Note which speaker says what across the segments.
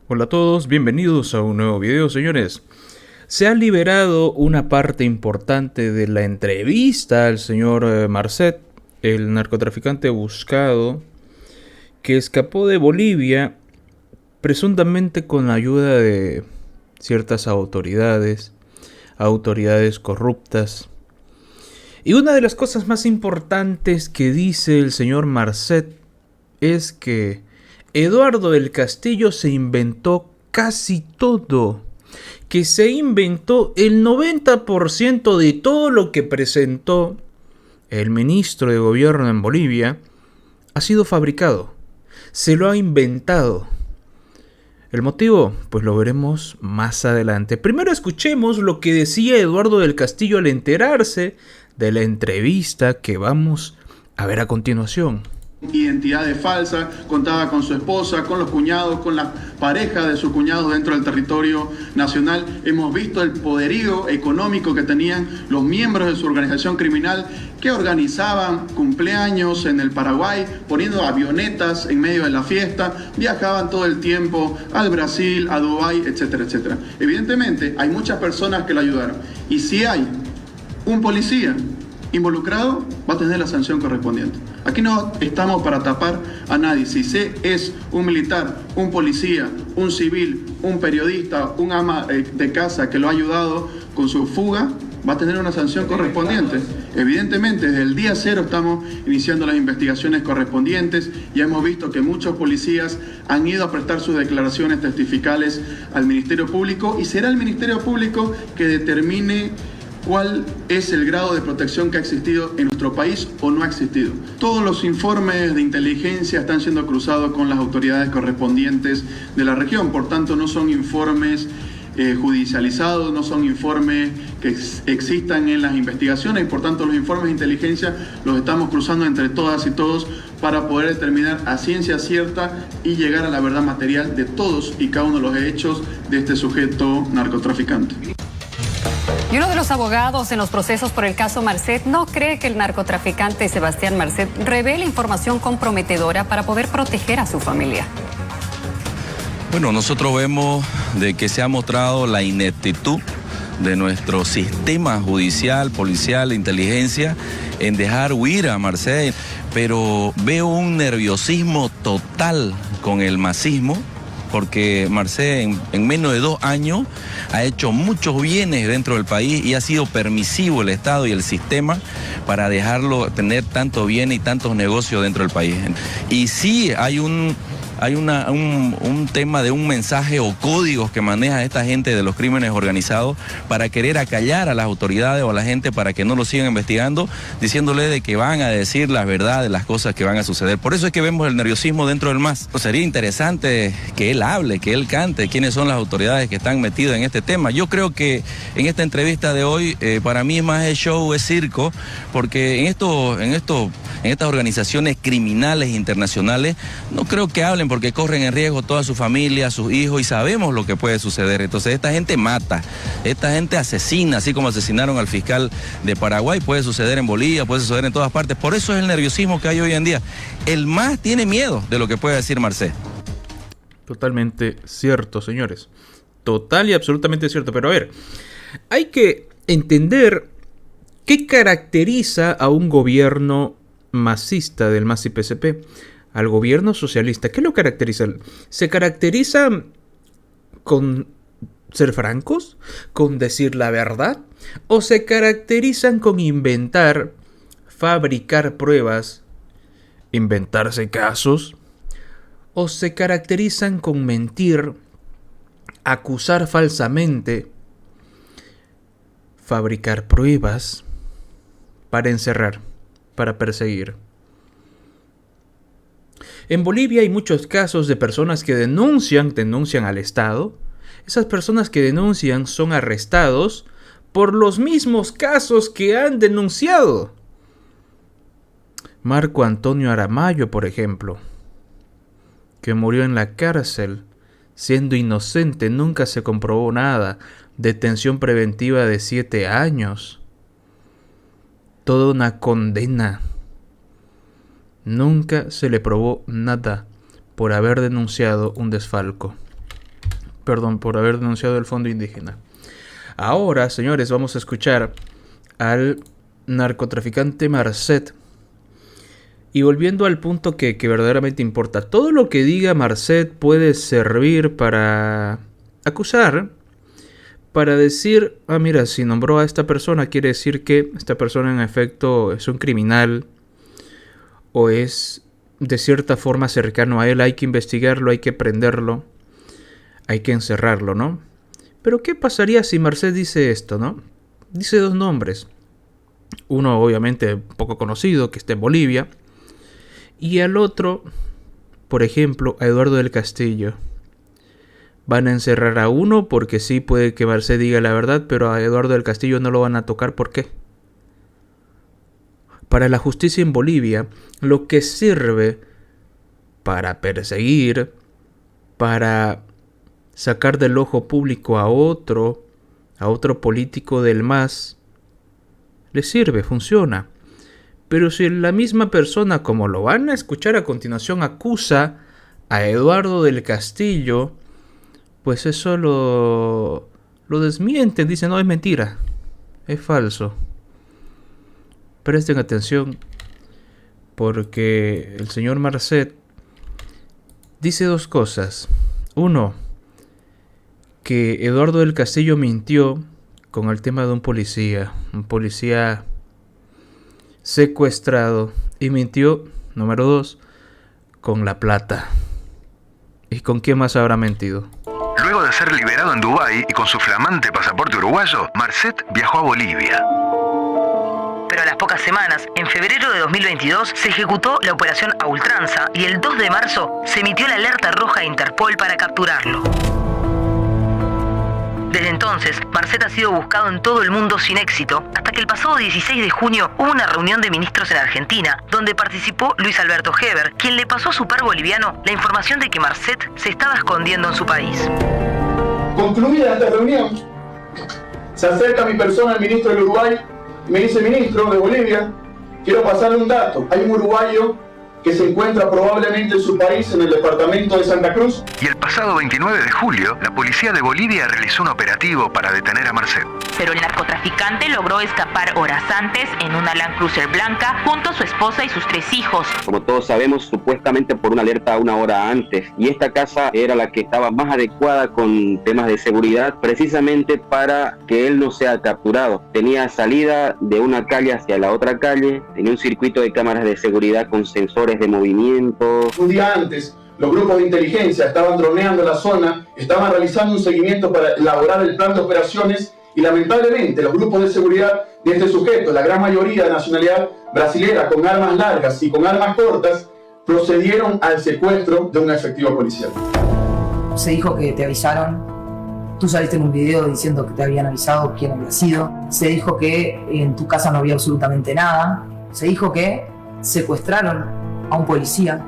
Speaker 1: Hola a todos, bienvenidos a un nuevo video, señores. Se ha liberado una parte importante de la entrevista al señor Marcet, el narcotraficante buscado que escapó de Bolivia presuntamente con la ayuda de ciertas autoridades corruptas. Y una de las cosas más importantes que dice el señor Marcet es que Eduardo del Castillo se inventó casi todo, que se inventó el 90% de todo lo que presentó el ministro de gobierno en Bolivia, ha sido fabricado, se lo ha inventado. ¿El motivo? Pues lo veremos más adelante. Primero escuchemos lo que decía Eduardo del Castillo al enterarse de la entrevista que vamos a ver a continuación.
Speaker 2: Identidades falsas, contaba con su esposa, con los cuñados, con la pareja de sus cuñados dentro del territorio nacional. Hemos visto el poderío económico que tenían los miembros de su organización criminal que organizaban cumpleaños en el Paraguay, poniendo avionetas en medio de la fiesta, viajaban todo el tiempo al Brasil, a Dubái, etcétera, etcétera. Evidentemente hay muchas personas que lo ayudaron, y si hay un policía involucrado, va a tener la sanción correspondiente. Aquí no estamos para tapar a nadie. Si es un militar, un policía, un civil, un periodista, un ama de casa que lo ha ayudado con su fuga, va a tener una sanción correspondiente. Evidentemente, desde el día cero estamos iniciando las investigaciones correspondientes. Ya hemos visto que muchos policías han ido a prestar sus declaraciones testificales al Ministerio Público, y será el Ministerio Público que determine cuál es el grado de protección que ha existido en nuestro país o no ha existido. Todos los informes de inteligencia están siendo cruzados con las autoridades correspondientes de la región, por tanto no son informes judicializados, no son informes que existan en las investigaciones, y por tanto los informes de inteligencia los estamos cruzando entre todas y todos para poder determinar a ciencia cierta y llegar a la verdad material de todos y cada uno de los hechos de este sujeto narcotraficante.
Speaker 3: Y uno de los abogados en los procesos por el caso Marcet no cree que el narcotraficante Sebastián Marcet revele información comprometedora para poder proteger a su familia.
Speaker 4: Bueno, nosotros vemos de que se ha mostrado la ineptitud de nuestro sistema judicial, policial, de inteligencia en dejar huir a Marcet, pero veo un nerviosismo total con el masismo, porque Marcet en menos de 2 años ha hecho muchos bienes dentro del país y ha sido permisivo el Estado y el sistema para dejarlo tener tantos bienes y tantos negocios dentro del país. Y sí hay un tema de un mensaje o códigos que maneja esta gente de los crímenes organizados para querer acallar a las autoridades o a la gente para que no lo sigan investigando, diciéndole de que van a decir la verdad de las cosas que van a suceder. Por eso es que vemos el nerviosismo dentro del MAS. Sería interesante que él hable, que él cante quiénes son las autoridades que están metidas en este tema. Yo creo que en esta entrevista de hoy, para mí más es show, es circo, porque en estas organizaciones criminales internacionales no creo que hablen, porque corren en riesgo toda su familia, sus hijos, y sabemos lo que puede suceder. Entonces esta gente mata, esta gente asesina, así como asesinaron al fiscal de Paraguay, puede suceder en Bolivia, puede suceder en todas partes. Por eso es el nerviosismo que hay hoy en día. El MAS tiene miedo de lo que puede decir Marcet.
Speaker 1: Totalmente cierto, señores. Total y absolutamente cierto. Pero a ver, hay que entender qué caracteriza a un gobierno masista del MAS y PCP, al gobierno socialista. ¿Qué lo caracteriza? ¿Se caracteriza con ser francos? ¿Con decir la verdad? ¿O se caracterizan con inventar, fabricar pruebas, inventarse casos? ¿O se caracterizan con mentir, acusar falsamente, fabricar pruebas para encerrar, para perseguir? En Bolivia hay muchos casos de personas que denuncian al Estado. Esas personas que denuncian son arrestados por los mismos casos que han denunciado. Marco Antonio Aramayo, por ejemplo, que murió en la cárcel siendo inocente, nunca se comprobó nada, detención preventiva de 7 años, toda una condena. Nunca se le probó nada por haber denunciado un desfalco. Perdón, por haber denunciado el fondo indígena. Ahora, señores, vamos a escuchar al narcotraficante Marcet. Y volviendo al punto que verdaderamente importa, todo lo que diga Marcet puede servir para acusar, para decir, ah, mira, si nombró a esta persona, quiere decir que esta persona en efecto es un criminal o es de cierta forma cercano a él, hay que investigarlo, hay que prenderlo, hay que encerrarlo, ¿no? Pero ¿qué pasaría si Marcet dice esto, no? Dice dos nombres. Uno obviamente poco conocido, que está en Bolivia, y al otro, por ejemplo, a Eduardo del Castillo. Van a encerrar a uno porque sí, puede que Marcet diga la verdad, pero a Eduardo del Castillo no lo van a tocar. ¿Por qué? Para la justicia en Bolivia, lo que sirve para perseguir, para sacar del ojo público a otro político del MAS, le sirve, funciona. Pero si la misma persona, como lo van a escuchar a continuación, acusa a Eduardo del Castillo, pues eso lo desmienten, dicen, no, es mentira, es falso. Presten atención, porque el señor Marcet dice dos cosas. Uno, que Eduardo del Castillo mintió con el tema de un policía secuestrado, y mintió, número dos, con la plata. ¿Y con qué más habrá mentido?
Speaker 5: Luego de ser liberado en Dubái y con su flamante pasaporte uruguayo, Marcet viajó a Bolivia. Pero a las pocas semanas, en febrero de 2022, se ejecutó la operación A Ultranza y el 2 de marzo se emitió la alerta roja de Interpol para capturarlo. Desde entonces, Marcet ha sido buscado en todo el mundo sin éxito, hasta que el pasado 16 de junio hubo una reunión de ministros en Argentina, donde participó Luis Alberto Heber, quien le pasó a su par boliviano la información de que Marcet se estaba escondiendo en su país.
Speaker 2: Concluida esta reunión, se acerca a mi persona el ministro del Uruguay y me dice: ministro de Bolivia, quiero pasarle un dato. Hay un uruguayo que se encuentra probablemente en su país, en el departamento de Santa Cruz.
Speaker 5: Y el pasado 29 de julio, la policía de Bolivia realizó un operativo para detener a Marcet.
Speaker 6: Pero el narcotraficante logró escapar horas antes en una Land Cruiser blanca junto a su esposa y sus 3 hijos.
Speaker 7: Como todos sabemos, supuestamente por una alerta una hora antes. Y esta casa era la que estaba más adecuada con temas de seguridad, precisamente para que él no sea capturado. Tenía salida de una calle hacia la otra calle, tenía un circuito de cámaras de seguridad con sensores de movimiento.
Speaker 2: Un día antes, los grupos de inteligencia estaban droneando la zona, estaban realizando un seguimiento para elaborar el plan de operaciones, y lamentablemente los grupos de seguridad de este sujeto, la gran mayoría de nacionalidad brasilera, con armas largas y con armas cortas, procedieron al secuestro de un efectivo policial.
Speaker 8: Se dijo que te avisaron, tú saliste en un video diciendo que te habían avisado quién había sido, se dijo que en tu casa no había absolutamente nada, se dijo que secuestraron a un policía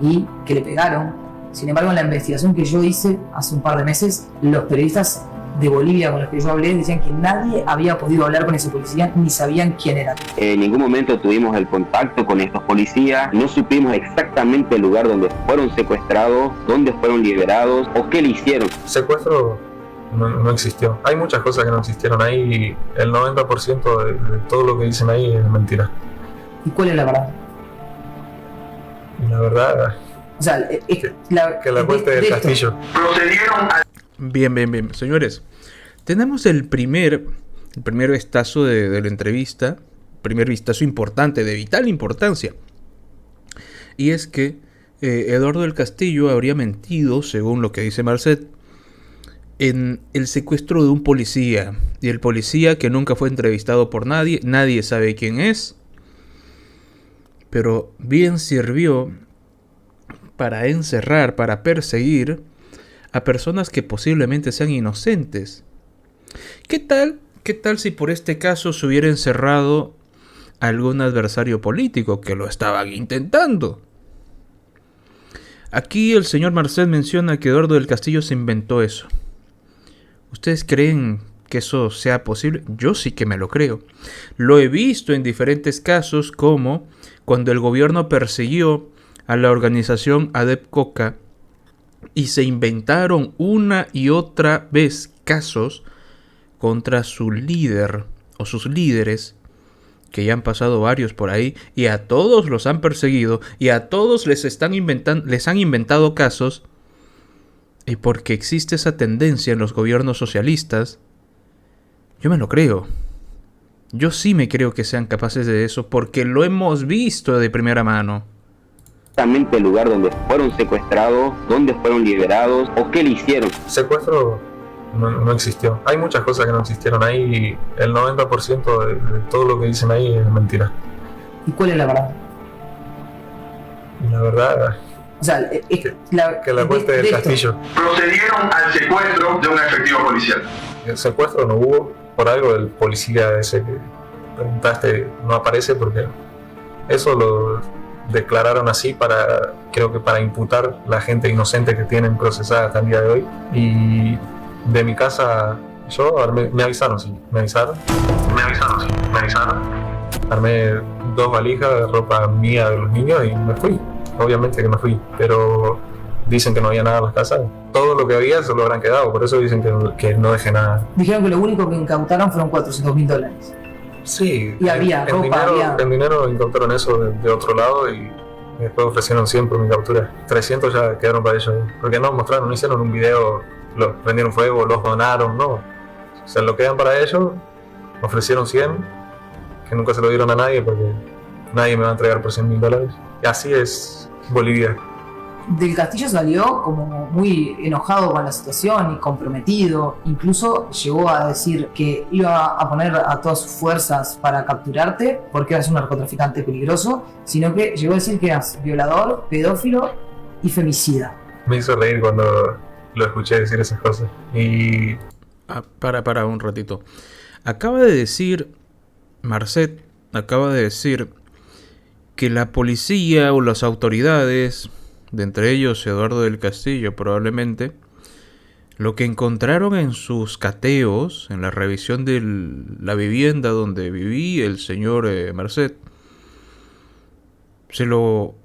Speaker 8: y que le pegaron. Sin embargo, en la investigación que yo hice hace un par de meses, los periodistas de Bolivia con los que yo hablé decían que nadie había podido hablar con ese policía ni sabían quién era.
Speaker 7: En ningún momento tuvimos el contacto con estos policías, no supimos exactamente el lugar donde fueron secuestrados, dónde fueron liberados o qué le hicieron.
Speaker 9: Secuestro no existió. Hay muchas cosas que no existieron ahí y el 90% de todo lo que dicen ahí es mentira.
Speaker 8: ¿Y cuál es la verdad?
Speaker 9: La verdad,
Speaker 8: o sea,
Speaker 9: que la cueste del Castillo.
Speaker 2: Procedieron a...
Speaker 1: Bien. Señores, tenemos el primer vistazo de la entrevista, primer vistazo importante, de vital importancia. Y es que Eduardo del Castillo habría mentido, según lo que dice Marcet, en el secuestro de un policía. Y el policía, que nunca fue entrevistado por nadie sabe quién es. Pero bien sirvió para encerrar, para perseguir a personas que posiblemente sean inocentes. ¿Qué tal si por este caso se hubiera encerrado a algún adversario político que lo estaban intentando? Aquí el señor Marcet menciona que Eduardo del Castillo se inventó eso. ¿Ustedes creen que eso sea posible? Yo sí que me lo creo. Lo he visto en diferentes casos, como cuando el gobierno persiguió a la organización ADEP Coca y se inventaron una y otra vez casos contra su líder o sus líderes, que ya han pasado varios por ahí, y a todos los han perseguido, y a todos les han inventado casos, y porque existe esa tendencia en los gobiernos socialistas, yo me lo creo. Yo sí me creo que sean capaces de eso, porque lo hemos visto de primera mano.
Speaker 7: Exactamente el lugar donde fueron secuestrados, dónde fueron liberados o qué le hicieron.
Speaker 9: Secuestro no existió. Hay muchas cosas que no existieron ahí y el 90% de todo lo que dicen ahí es mentira.
Speaker 8: ¿Y cuál es la verdad?
Speaker 9: La verdad,
Speaker 8: O sea,
Speaker 9: que la cueste del castillo.
Speaker 2: Procedieron al secuestro de un efectivo policial.
Speaker 9: El secuestro no hubo, por algo el policía ese que preguntaste no aparece, porque eso lo declararon así creo que para imputar la gente inocente que tienen procesada hasta el día de hoy. Y de mi casa, me avisaron. Armé 2 valijas de ropa mía de los niños y me fui. Obviamente que me fui, pero dicen que no había nada en las casas. Todo lo que había se lo habrán quedado, por eso dicen que no dejé nada.
Speaker 8: Dijeron que lo único que incautaron fueron $400.000.
Speaker 9: Sí,
Speaker 8: y había ropa,
Speaker 9: en dinero encontraron eso de otro lado y después ofrecieron 100 por mi captura. 300 ya quedaron para ellos, porque no mostraron, no hicieron un video, los prendieron fuego, los donaron, no. Se lo quedan para ellos, ofrecieron 100, que nunca se lo dieron a nadie porque nadie me va a entregar por $100.000. Y así es Bolivia.
Speaker 8: Del Castillo salió como muy enojado con la situación y comprometido. Incluso llegó a decir que iba a poner a todas sus fuerzas para capturarte porque eras un narcotraficante peligroso, sino que llegó a decir que eras violador, pedófilo y femicida.
Speaker 9: Me hizo reír cuando lo escuché decir esas cosas. Y...
Speaker 1: Para un ratito. Acaba de decir que la policía o las autoridades, de entre ellos Eduardo del Castillo probablemente, lo que encontraron en sus cateos, en la revisión de la vivienda donde vivía el señor Marcet, ¿se lo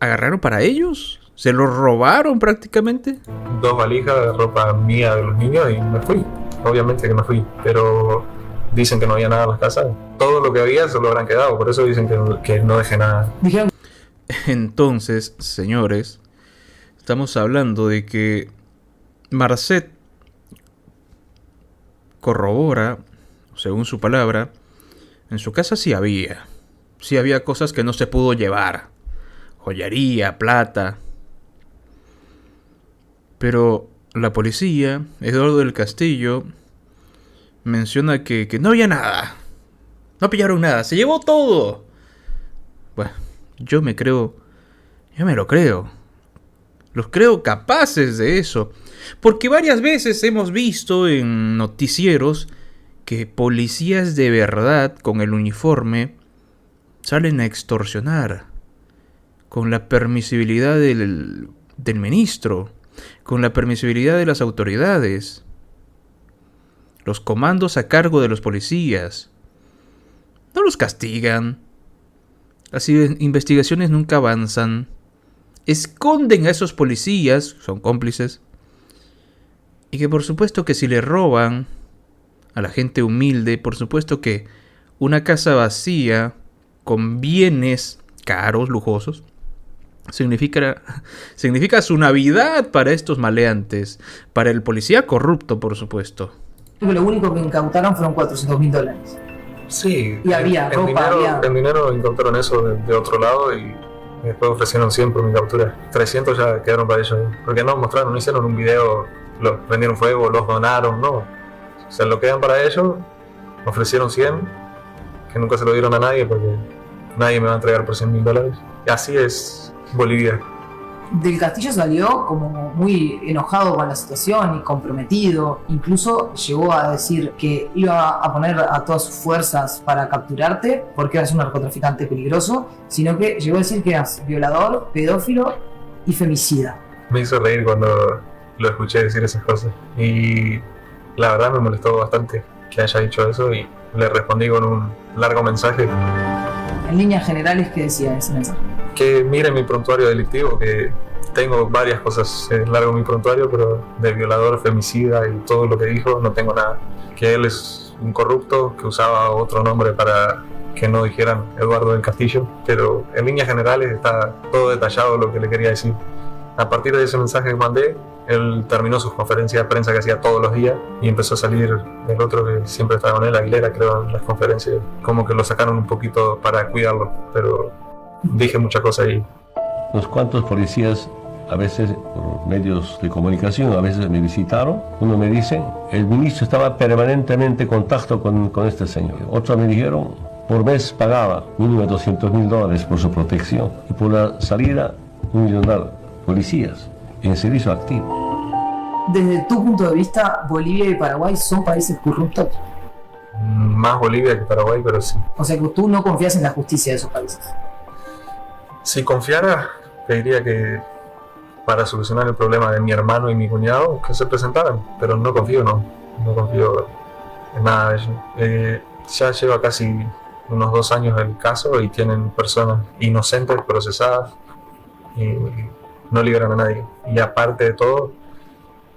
Speaker 1: agarraron para ellos? ¿Se lo robaron prácticamente?
Speaker 9: 2 valijas de ropa mía de los niños y me fui. Obviamente que me fui, pero dicen que no había nada en las casas. Todo lo que había se lo habrán quedado, por eso dicen que no dejé nada.
Speaker 1: Entonces, señores, estamos hablando de que Marcet corrobora, según su palabra, en su casa sí había cosas que no se pudo llevar, joyería, plata, pero la policía, Eduardo del Castillo, menciona que no había nada, no pillaron nada, se llevó todo. Bueno, yo me lo creo. Los creo capaces de eso. Porque varias veces hemos visto en noticieros que policías de verdad con el uniforme salen a extorsionar. Con la permisibilidad del ministro. Con la permisibilidad de las autoridades. Los comandos a cargo de los policías. No los castigan. Las investigaciones nunca avanzan. Esconden a esos policías, son cómplices. Y que por supuesto que si le roban a la gente humilde, por supuesto que una casa vacía con bienes caros, lujosos, significa su Navidad para estos maleantes, para el policía corrupto, por supuesto.
Speaker 8: Lo único que incautaron fueron $400.000.
Speaker 9: Sí,
Speaker 8: y había ropa,
Speaker 9: en dinero encontraron eso de otro lado y después ofrecieron 100 por mi captura. 300 ya quedaron para ellos, porque no mostraron, no hicieron un video, los prendieron fuego, los donaron, no. Se lo quedan para ellos, ofrecieron 100, que nunca se lo dieron a nadie porque nadie me va a entregar por $100.000. Y así es Bolivia.
Speaker 8: Del Castillo salió como muy enojado con la situación y comprometido. Incluso llegó a decir que iba a poner a todas sus fuerzas para capturarte porque eras un narcotraficante peligroso, sino que llegó a decir que eras violador, pedófilo y femicida.
Speaker 9: Me hizo reír cuando lo escuché decir esas cosas y la verdad me molestó bastante que haya dicho eso y le respondí con un largo mensaje.
Speaker 8: En líneas generales, ¿qué decía ese mensaje?
Speaker 9: Que mire mi prontuario delictivo, que tengo varias cosas, largo mi prontuario, pero de violador, femicida y todo lo que dijo no tengo nada. Que él es un corrupto, que usaba otro nombre para que no dijeran Eduardo del Castillo, pero en líneas generales está todo detallado lo que le quería decir. A partir de ese mensaje que mandé, él terminó sus conferencias de prensa que hacía todos los días y empezó a salir el otro que siempre estaba con él, Aguilera, creo, en las conferencias. Como que lo sacaron un poquito para cuidarlo, pero dije muchas cosas ahí.
Speaker 10: Unos cuantos policías, a veces por medios de comunicación, a veces me visitaron. Uno me dice, el ministro estaba permanentemente en contacto con este señor. Otros me dijeron, por mes pagaba mínimo $200,000 por su protección y por la salida $1 millón. Policías en servicio activo.
Speaker 8: Desde tu punto de vista, Bolivia y Paraguay son países corruptos.
Speaker 9: Más Bolivia que Paraguay, pero sí.
Speaker 8: O sea que tú no confías en la justicia de esos países.
Speaker 9: Si confiara, te diría que para solucionar el problema de mi hermano y mi cuñado, que se presentaran, pero no confío en nada de ello. Ya lleva casi unos 2 años el caso y tienen personas inocentes procesadas y no liberan a nadie. Y aparte de todo,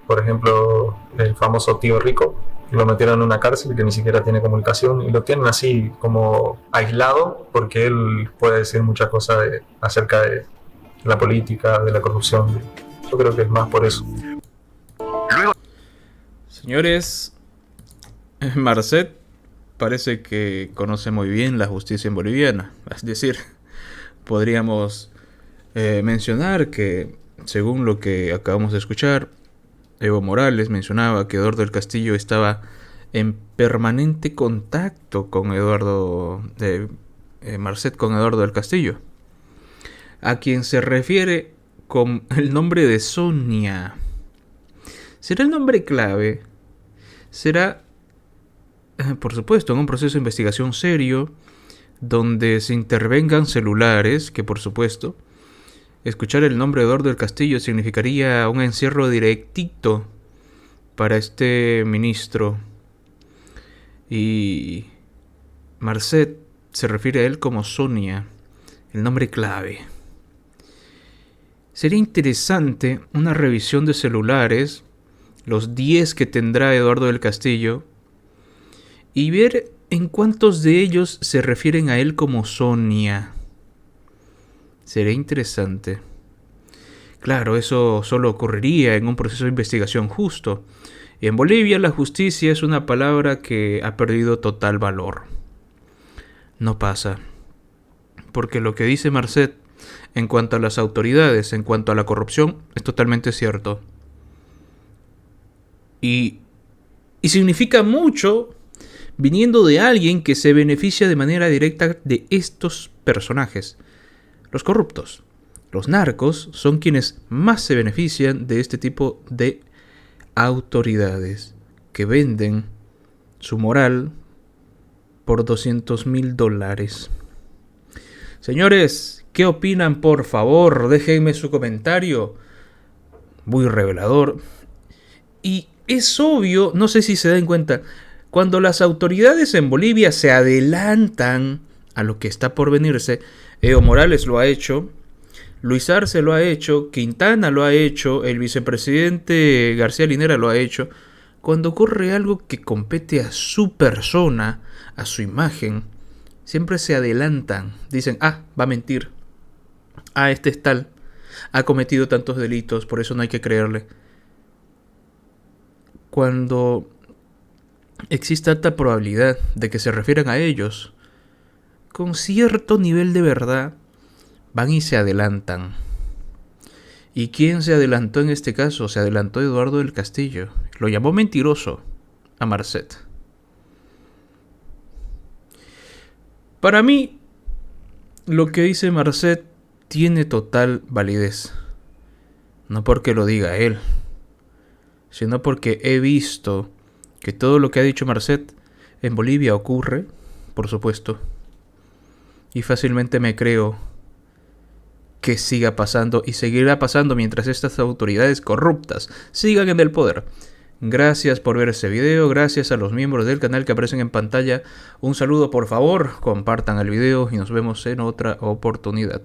Speaker 9: por ejemplo, el famoso tío rico, lo metieron en una cárcel que ni siquiera tiene comunicación y lo tienen así como aislado porque él puede decir muchas cosas acerca de la política, de la corrupción. Yo creo que es más por eso.
Speaker 1: Señores, Marcet parece que conoce muy bien la justicia en boliviana. Es decir, podríamos mencionar que, según lo que acabamos de escuchar, Evo Morales mencionaba que Eduardo del Castillo estaba en permanente contacto con Marcet con Eduardo del Castillo, a quien se refiere con el nombre de Sonia. ¿Será el nombre clave? Será, por supuesto, en un proceso de investigación serio, donde se intervengan celulares, que por supuesto, escuchar el nombre de Eduardo del Castillo significaría un encierro directito para este ministro. Y Marcet se refiere a él como Sonia, el nombre clave. Sería interesante una revisión de celulares, los 10 que tendrá Eduardo del Castillo, y ver en cuántos de ellos se refieren a él como Sonia. Sería interesante. Claro, eso solo ocurriría en un proceso de investigación justo. Y en Bolivia la justicia es una palabra que ha perdido total valor. No pasa. Porque lo que dice Marcet en cuanto a las autoridades, en cuanto a la corrupción, es totalmente cierto. Y significa mucho viniendo de alguien que se beneficia de manera directa de estos personajes. Los corruptos, los narcos, son quienes más se benefician de este tipo de autoridades que venden su moral por $200,000. Señores, ¿qué opinan? Por favor, déjenme su comentario. Muy revelador. Y es obvio, no sé si se dan cuenta, cuando las autoridades en Bolivia se adelantan a lo que está por venirse. Evo Morales lo ha hecho, Luis Arce lo ha hecho, Quintana lo ha hecho, el vicepresidente García Linera lo ha hecho. Cuando ocurre algo que compete a su persona, a su imagen, siempre se adelantan. Dicen, va a mentir. Este es tal. Ha cometido tantos delitos, por eso no hay que creerle. Cuando existe alta probabilidad de que se refieran a ellos, con cierto nivel de verdad, van y se adelantan. ¿Y quién se adelantó en este caso? Se adelantó Eduardo del Castillo. Lo llamó mentiroso a Marcet. Para mí, lo que dice Marcet tiene total validez. No porque lo diga él, sino porque he visto que todo lo que ha dicho Marcet en Bolivia ocurre, por supuesto. Y fácilmente me creo que siga pasando y seguirá pasando mientras estas autoridades corruptas sigan en el poder. Gracias por ver este video, gracias a los miembros del canal que aparecen en pantalla. Un saludo, por favor, compartan el video y nos vemos en otra oportunidad.